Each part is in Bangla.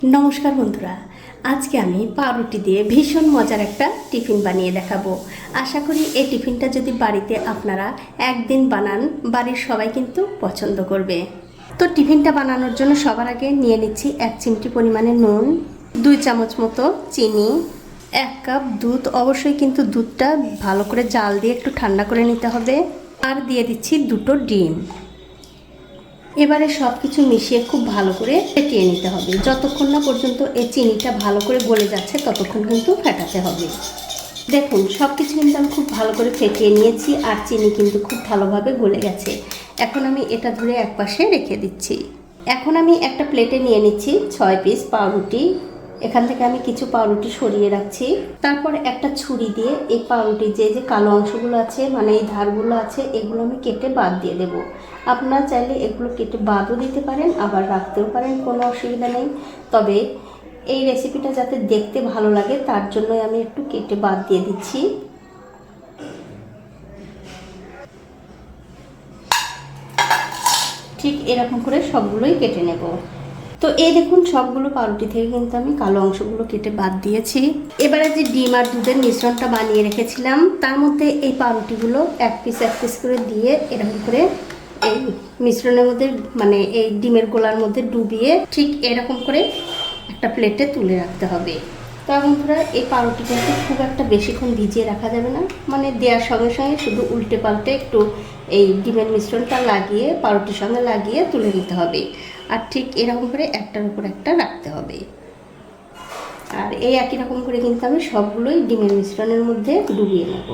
নমস্কার বন্ধুরা, আজকে আমি পাউরুটি দিয়ে ভীষণ মজার একটা টিফিন বানিয়ে দেখাবো। আশা করি এই টিফিনটা যদি বাড়িতে আপনারা একদিন বানান, বাড়ির সবাই কিন্তু পছন্দ করবে। তো টিফিনটা বানানোর জন্য সবার আগে নিয়ে নিচ্ছি 1 চিমটি পরিমাণে নুন, 2 চামচ মতো চিনি, 1 কাপ দুধ। অবশ্যই কিন্তু দুধটা ভালো করে জাল দিয়ে একটু ঠান্ডা করে নিতে হবে। আর দিয়ে দিচ্ছি 2টো ডিম। এবারে সব কিছু মিশিয়ে খুব ভালো করে ফেটিয়ে নিতে হবে। যতক্ষণ না পর্যন্ত এই চিনিটা ভালো করে গলে যাচ্ছে ততক্ষণ কিন্তু ফেটাতে হবে। দেখুন, সব কিছু কিন্তু আমি খুব ভালো করে ফেটিয়ে নিয়েছি আর চিনি কিন্তু খুব ভালোভাবে গলে গেছে। এখন আমি এটা ধরে একপাশে রেখে দিচ্ছি। এখন আমি একটা প্লেটে নিয়ে নিচ্ছি 6 পিস পাউরুটি। এখান থেকে আমি কিছু পাউরুটি সরিয়ে রাখছি। তারপর একটা ছুরি দিয়ে এই পাউরুটির যে কালো অংশগুলো আছে, মানে এই ধারগুলো আছে, এগুলো আমি কেটে বাদ দিয়ে দেব। আপনারা চাইলে এগুলো কেটে বাদও দিতে পারেন, আবার রাখতেও পারেন, কোনো অসুবিধা নেই। তবে এই রেসিপিটা যাতে দেখতে ভালো লাগে তার জন্যই আমি একটু কেটে বাদ দিয়ে দিচ্ছি। ঠিক এরকম করে সবগুলোই কেটে নেব। তো এই দেখুন, সবগুলো পাউরুটি থেকে কিন্তু আমি কালো অংশগুলো কেটে বাদ দিয়েছি। এবারে যে ডিম আর দুধের মিশ্রণটা বানিয়ে রেখেছিলাম তার মধ্যে এই পাউরুটিগুলো এক পিস করে দিয়ে এরকম করে এই মিশ্রণের মধ্যে, মানে এই ডিমের গোলার মধ্যে ডুবিয়ে ঠিক এরকম করে একটা প্লেটে তুলে রাখতে হবে। তো বন্ধুরা, এই পাউরুটি কিন্তু খুব একটা বেশিক্ষণ ভিজিয়ে রাখা যাবে না, মানে দেওয়ার সঙ্গে সঙ্গে শুধু উল্টে পাল্টে একটু এই ডিমের মিশ্রণটা লাগিয়ে পাউরুটির সঙ্গে লাগিয়ে তুলে নিতে হবে। আর ঠিক এরকম করে একটার উপর একটা রাখতে হবে। আর এই একই রকম করে কিন্তু আমি সবগুলোই ডিমের মিশ্রণের মধ্যে ডুবিয়ে নেব।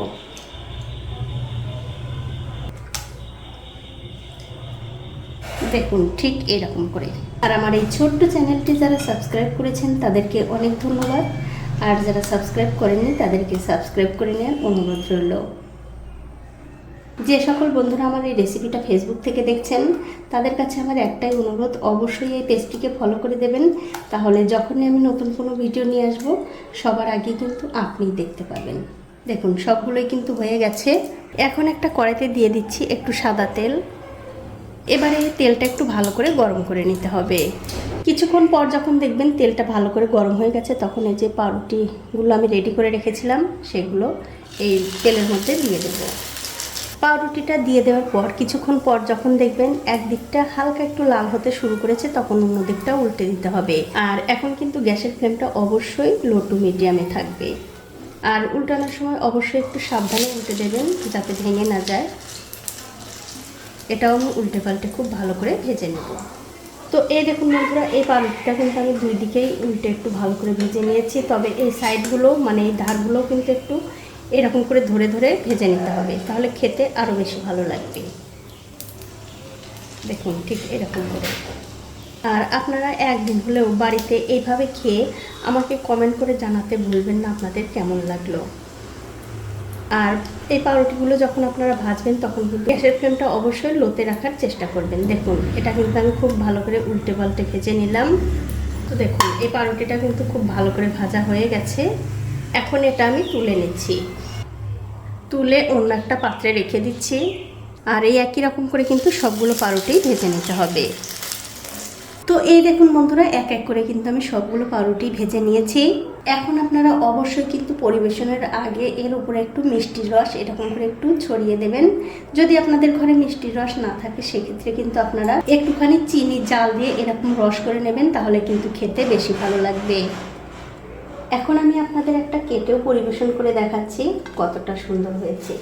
দেখুন, ঠিক এরকম করে। আর আমার এই ছোট্ট চ্যানেলটি যারা সাবস্ক্রাইব করেছেন তাদেরকে অনেক ধন্যবাদ। আর যারা সাবস্ক্রাইব করেননি তাদেরকে সাবস্ক্রাইব করে নেওয়ার অনুরোধ রইল। যে সকল বন্ধুরা আমার এই রেসিপিটা ফেসবুক থেকে দেখছেন তাদের কাছে আমার একটাই অনুরোধ, অবশ্যই এই পেজটিকে ফলো করে দেবেন। তাহলে যখনই আমি নতুন কোনো ভিডিও নিয়ে আসব সবার আগে কিন্তু আপনিই দেখতে পাবেন। দেখুন, সবগুলোই কিন্তু হয়ে গেছে। এখন একটা কড়াইতে দিয়ে দিচ্ছি একটু সাদা তেল। এবারে তেলটা একটু ভালো করে গরম করে নিতে হবে। কিছুক্ষণ পর যখন দেখবেন তেলটা ভালো করে গরম হয়ে গেছে তখন এই যে পাউরুটিগুলো আমি রেডি করে রেখেছিলাম সেগুলো এই তেলের মধ্যে দিয়ে দেব। পাউরুটিটা দিয়ে দেওয়ার পর কিছুক্ষণ পর যখন দেখবেন একদিকটা হালকা একটু লাল হতে শুরু করেছে তখন অন্য দিকটা উল্টে দিতে হবে। আর এখন কিন্তু গ্যাসের ফ্লেমটা অবশ্যই লো টু মিডিয়ামে থাকবে। আর উল্টানোর সময় অবশ্যই একটু সাবধানে উল্টে দেবেন যাতে ভেঙে না যায়। এটাও আমি উল্টে পাল্টে খুব ভালো করে ভেজে নেব। তো এই দেখুন বন্ধুরা, এই পাউরুটিটা কিন্তু আমি দুই দিকেই উল্টে একটু ভালো করে ভেজে নিয়েছি। তবে এই সাইডগুলো, মানে এই ধারগুলো কিন্তু একটু এরকম করে ধরে ধরে ভেজে নিতে হবে, তাহলে খেতে আরও বেশি ভালো লাগবে। দেখুন, ঠিক এরকম করে। আর আপনারা একদিন হলেও বাড়িতে এইভাবে খেয়ে আমাকে কমেন্ট করে জানাতে ভুলবেন না আপনাদের কেমন লাগলো। আর এই পাউরুটিগুলো যখন আপনারা ভাজবেন তখন কিন্তু গ্যাসের ফ্লেমটা অবশ্যই লোতে রাখার চেষ্টা করবেন। দেখুন, এটা কিন্তু আমি খুব ভালো করে উল্টে পাল্টে ভেজে নিলাম। তো দেখুন, এই পাউরুটিটা কিন্তু খুব ভালো করে ভাজা হয়ে গেছে। এখন এটা আমি তুলে নিচ্ছি। তুলে অন্য একটা পাত্রে রেখে দিচ্ছি। আর এই একই রকম করে কিন্তু সবগুলো পাউরুটি ভেজে নিতে হবে। তো এই দেখুন বন্ধুরা, এক এক করে কিন্তু আমি সবগুলো পাউরুটি ভেজে নিয়েছি। এখন আপনারা অবশ্যই কিন্তু পরিবেশনের আগে এর উপরে একটু মিষ্টির রস এরকম করে একটু ছড়িয়ে দেবেন। যদি আপনাদের ঘরে মিষ্টির রস না থাকে সেক্ষেত্রে কিন্তু আপনারা একটুখানি চিনি জাল দিয়ে এরকম রস করে নেবেন, তাহলে কিন্তু খেতে বেশি ভালো লাগবে। এখন আমি আপনাদের একটা কেটেও পরিবেশন করে দেখাচ্ছি কতটা সুন্দর হয়েছে।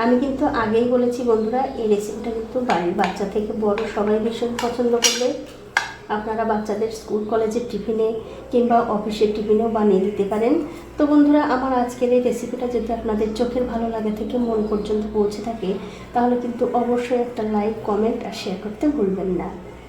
আমি কিন্তু আগেই বলেছি বন্ধুরা, এই রেসিপিটা কিন্তু বাড়ির বাচ্চা থেকে বড় সবাই ভীষণ পছন্দ করবে। আপনারা বাচ্চাদের স্কুল কলেজের টিফিনে কিংবা অফিসের টিফিনেও বানিয়ে দিতে পারেন। তো বন্ধুরা, আমার আজকের এই রেসিপিটা যদি আপনাদের চোখের ভালো লাগে থেকে মন পর্যন্ত পৌঁছে থাকে তাহলে কিন্তু অবশ্যই একটা লাইক, কমেন্ট আর শেয়ার করতে ভুলবেন না।